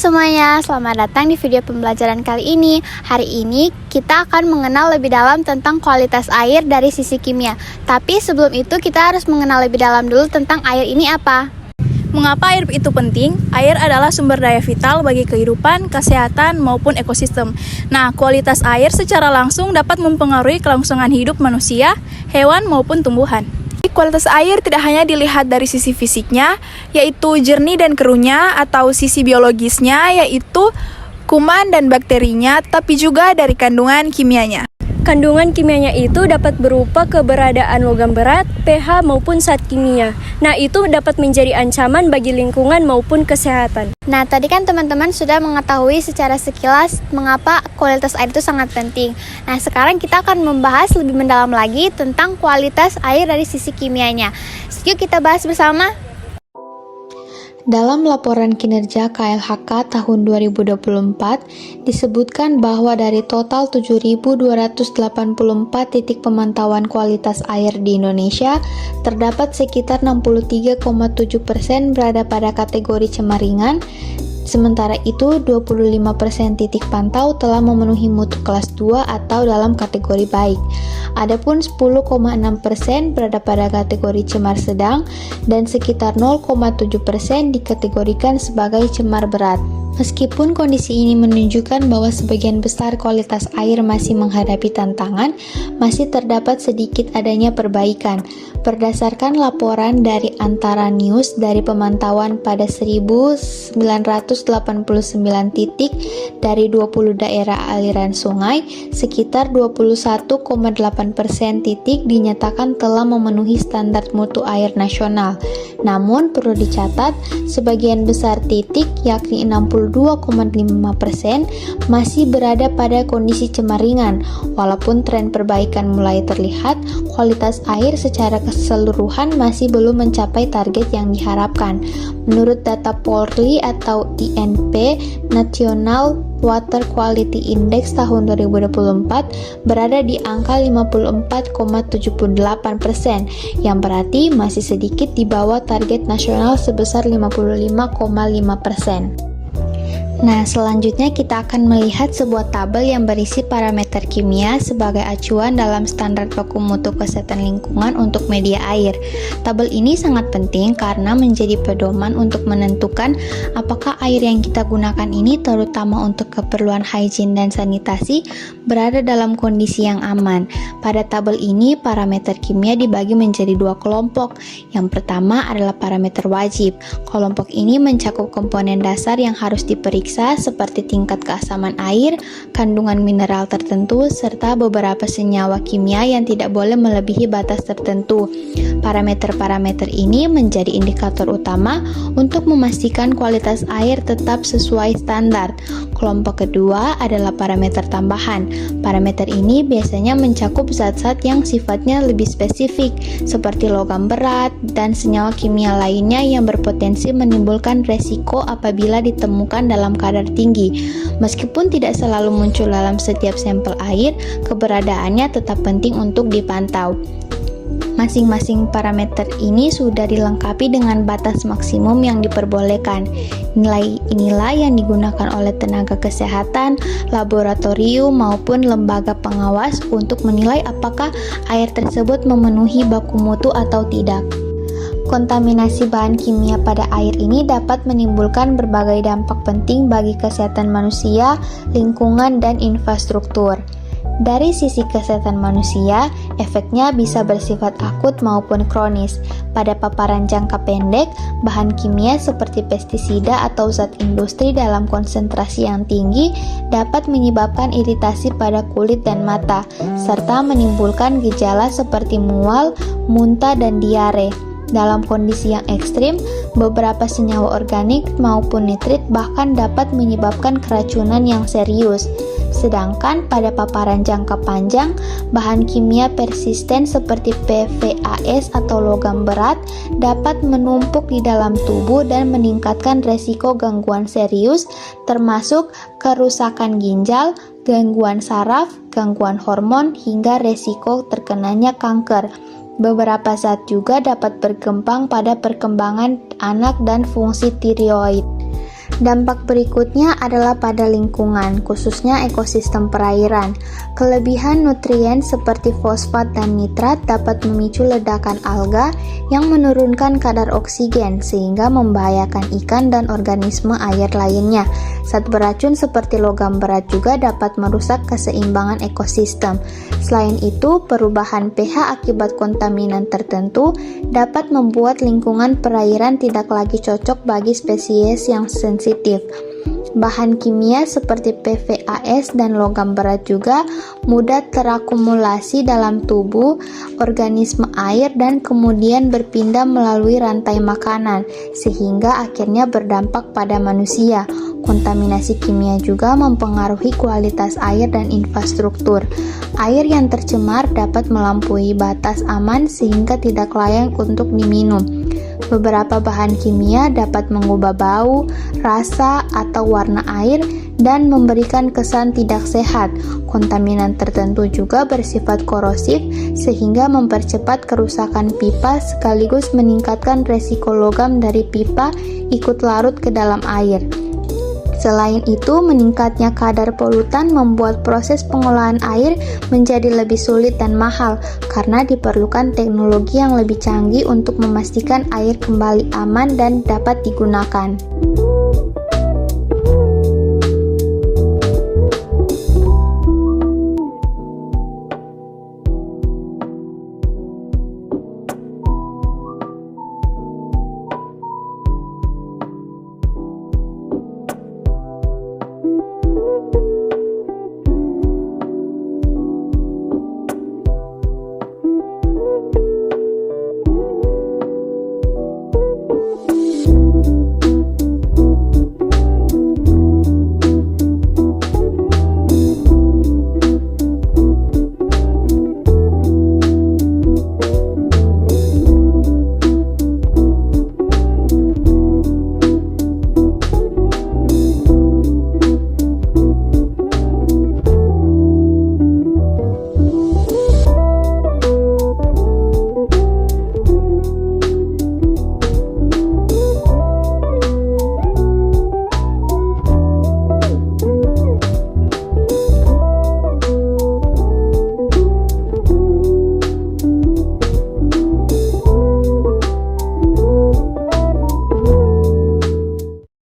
semuanya, selamat datang di video pembelajaran kali ini. Hari ini kita akan mengenal lebih dalam tentang kualitas air dari sisi kimia. Tapi sebelum itu kita harus mengenal lebih dalam dulu tentang air ini apa. Mengapa air itu penting? Air adalah sumber daya vital bagi kehidupan, kesehatan, maupun ekosistem. Nah, kualitas air secara langsung dapat mempengaruhi kelangsungan hidup manusia, hewan, maupun tumbuhan. Kualitas air tidak hanya dilihat dari sisi fisiknya, yaitu jernih dan keruhnya, atau sisi biologisnya, yaitu kuman dan bakterinya, tapi juga dari kandungan kimianya. Kandungan kimianya itu dapat berupa keberadaan logam berat, pH maupun zat kimia. Nah, itu dapat menjadi ancaman bagi lingkungan maupun kesehatan. Nah, tadi kan teman-teman sudah mengetahui secara sekilas mengapa kualitas air itu sangat penting. Nah, sekarang kita akan membahas lebih mendalam lagi tentang kualitas air dari sisi kimianya. Yuk kita bahas bersama. Dalam laporan kinerja KLHK tahun 2024, disebutkan bahwa dari total 7.284 titik pemantauan kualitas air di Indonesia, terdapat sekitar 63,7% berada pada kategori cemar ringan, sementara itu 25% titik pantau telah memenuhi mutu kelas 2 atau dalam kategori baik. Adapun 10,6% berada pada kategori cemar sedang dan sekitar 0,7% dikategorikan sebagai cemar berat. Meskipun kondisi ini menunjukkan bahwa sebagian besar kualitas air masih menghadapi tantangan, masih terdapat sedikit adanya perbaikan. Berdasarkan laporan dari Antara News dari pemantauan pada 1.989 titik dari 20 daerah aliran sungai, sekitar 21,8% titik dinyatakan telah memenuhi standar mutu air nasional. Namun perlu dicatat, sebagian besar titik yakni 62,5% masih berada pada kondisi cemar ringan. Walaupun tren perbaikan mulai terlihat, kualitas air secara keseluruhan masih belum mencapai target yang diharapkan. Menurut data Polri atau INP, National Water Quality Index tahun 2024 berada di angka 54,78%, yang berarti masih sedikit di bawah target nasional sebesar 55,5%. Nah, selanjutnya kita akan melihat sebuah tabel yang berisi parameter kimia sebagai acuan dalam standar baku mutu kesehatan lingkungan untuk media air. Tabel ini sangat penting karena menjadi pedoman untuk menentukan apakah air yang kita gunakan ini, terutama untuk keperluan hygiene dan sanitasi, berada dalam kondisi yang aman. Pada tabel ini, parameter kimia dibagi menjadi dua kelompok. Yang pertama adalah parameter wajib. Kelompok ini mencakup komponen dasar yang harus diperiksa seperti tingkat keasaman air, kandungan mineral tertentu, serta beberapa senyawa kimia yang tidak boleh melebihi batas tertentu. Parameter-parameter ini menjadi indikator utama untuk memastikan kualitas air tetap sesuai standar. Kelompok kedua adalah parameter tambahan. Parameter ini biasanya mencakup zat-zat yang sifatnya lebih spesifik, seperti logam berat dan senyawa kimia lainnya yang berpotensi menimbulkan resiko apabila ditemukan dalam kadar tinggi. Meskipun tidak selalu muncul dalam setiap sampel air, keberadaannya tetap penting untuk dipantau. Masing-masing parameter ini sudah dilengkapi dengan batas maksimum yang diperbolehkan. Nilai inilah yang digunakan oleh tenaga kesehatan, laboratorium, maupun lembaga pengawas untuk menilai apakah air tersebut memenuhi baku mutu atau tidak. Kontaminasi bahan kimia pada air ini dapat menimbulkan berbagai dampak penting bagi kesehatan manusia, lingkungan, dan infrastruktur. Dari sisi kesehatan manusia, efeknya bisa bersifat akut maupun kronis. Pada paparan jangka pendek, bahan kimia seperti pestisida atau zat industri dalam konsentrasi yang tinggi dapat menyebabkan iritasi pada kulit dan mata, serta menimbulkan gejala seperti mual, muntah, dan diare. Dalam kondisi yang ekstrim, beberapa senyawa organik maupun nitrit bahkan dapat menyebabkan keracunan yang serius. Sedangkan pada paparan jangka panjang, bahan kimia persisten seperti PFAS atau logam berat dapat menumpuk di dalam tubuh dan meningkatkan resiko gangguan serius, termasuk kerusakan ginjal, gangguan saraf, gangguan hormon, hingga resiko terkenanya kanker. Beberapa zat juga dapat berkembang pada perkembangan anak dan fungsi tiroid. Dampak berikutnya adalah pada lingkungan, khususnya ekosistem perairan. Kelebihan nutrien seperti fosfat dan nitrat dapat memicu ledakan alga yang menurunkan kadar oksigen sehingga membahayakan ikan dan organisme air lainnya. Zat beracun seperti logam berat juga dapat merusak keseimbangan ekosistem. Selain itu, perubahan pH akibat kontaminan tertentu dapat membuat lingkungan perairan tidak lagi cocok bagi spesies yang sensitif. Bahan kimia seperti PFAS dan logam berat juga mudah terakumulasi dalam tubuh organisme air dan kemudian berpindah melalui rantai makanan, sehingga akhirnya berdampak pada manusia. Kontaminasi kimia juga mempengaruhi kualitas air dan infrastruktur. Air yang tercemar dapat melampaui batas aman sehingga tidak layak untuk diminum. Beberapa bahan kimia dapat mengubah bau, rasa, atau warna air dan memberikan kesan tidak sehat. Kontaminan tertentu juga bersifat korosif sehingga mempercepat kerusakan pipa sekaligus meningkatkan resiko logam dari pipa ikut larut ke dalam air. Selain itu, meningkatnya kadar polutan membuat proses pengolahan air menjadi lebih sulit dan mahal karena diperlukan teknologi yang lebih canggih untuk memastikan air kembali aman dan dapat digunakan.